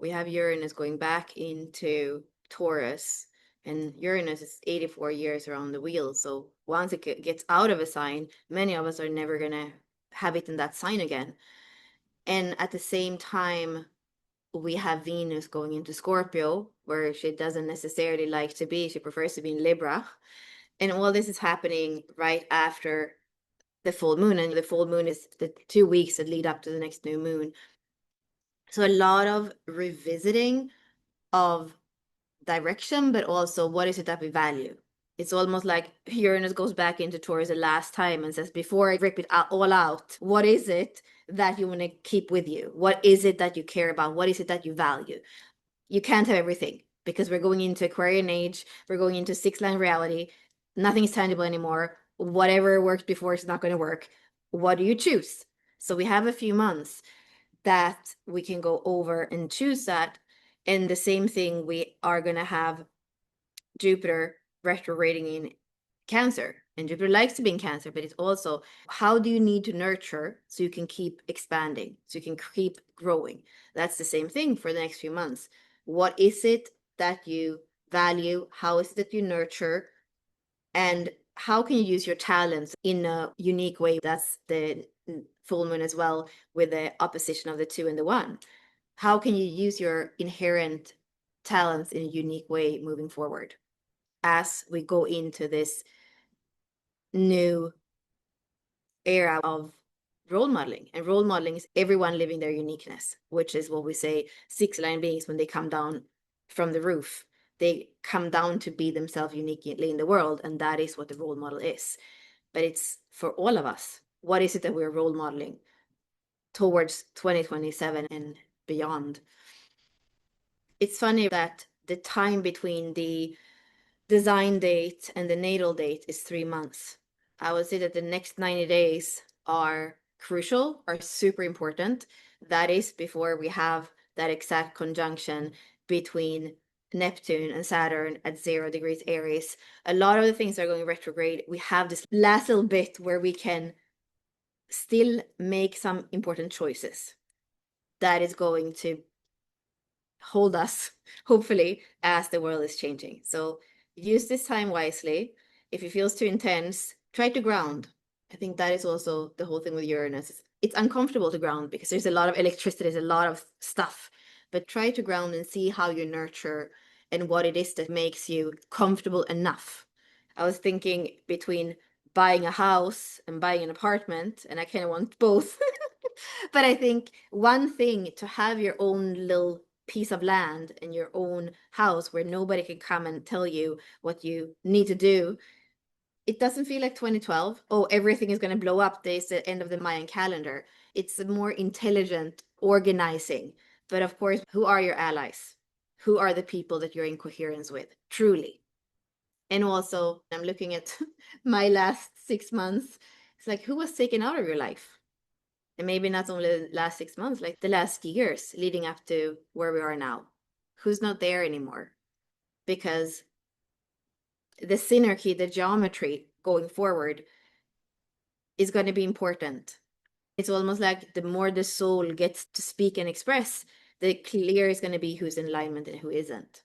We have Uranus going back into Taurus, and Uranus is 84 years around the wheel. So once it gets out of a sign, many of us are never going to have it in that sign again. And at the same time, we have Venus going into Scorpio, where she doesn't necessarily like to be. She prefers to be in Libra. And all this is happening right after the full moon. And the full moon is the 2 weeks that lead up to the next new moon. So a lot of revisiting of direction, but also what is it that we value? It's almost like Uranus goes back into Taurus the last time and says, before I rip it all out, what is it that you want to keep with you? What is it that you care about? What is it that you value? You can't have everything because we're going into Aquarian age. We're going into six-line reality. Nothing is tangible anymore. Whatever worked before is not going to work. What do you choose? So we have a few months that we can go over and choose that. And the same thing, we are going to have Jupiter retrograding in Cancer. And Jupiter likes to be in Cancer, but it's also how do you need to nurture so you can keep expanding, so you can keep growing. That's the same thing for the next few months. What is it that you value? How is it that you nurture? And how can you use your talents in a unique way? That's the full moon as well, with the opposition of the 2 and the 1. How can you use your inherent talents in a unique way moving forward as we go into this new era of role modeling? And role modeling is everyone living their uniqueness, which is what we say six-line beings when they come down from the roof. They come down to be themselves uniquely in the world, and that is what the role model is. But it's for all of us. What is it that we're role modeling towards 2027 and beyond? It's funny that the time between the design date and the natal date is 3 months. I would say that the next 90 days are crucial, are super important. That is before we have that exact conjunction between Neptune and Saturn at 0 degrees Aries. A lot of the things are going retrograde. We have this last little bit where we can still make some important choices that is going to hold us, hopefully, as the world is changing. So use this time wisely. If it feels too intense, try to ground. I think that is also the whole thing with Uranus. It's uncomfortable to ground because there's a lot of electricity, there's a lot of stuff. But try to ground and see how you nurture and what it is that makes you comfortable enough. I was thinking between buying a house and buying an apartment, and I kind of want both. But I think one thing to have your own little piece of land and your own house where nobody can come and tell you what you need to do. It doesn't feel like 2012. Oh, everything is going to blow up. There's the end of the Mayan calendar. It's a more intelligent organizing. But of course, who are your allies? Who are the people that you're in coherence with? Truly. And also, I'm looking at my last 6 months. It's like, who was taken out of your life? And maybe not only the last 6 months, like the last years leading up to where we are now. Who's not there anymore? Because the synarchy, the geometry going forward is going to be important. It's almost like the more the soul gets to speak and express, the clearer it's going to be who's in alignment and who isn't.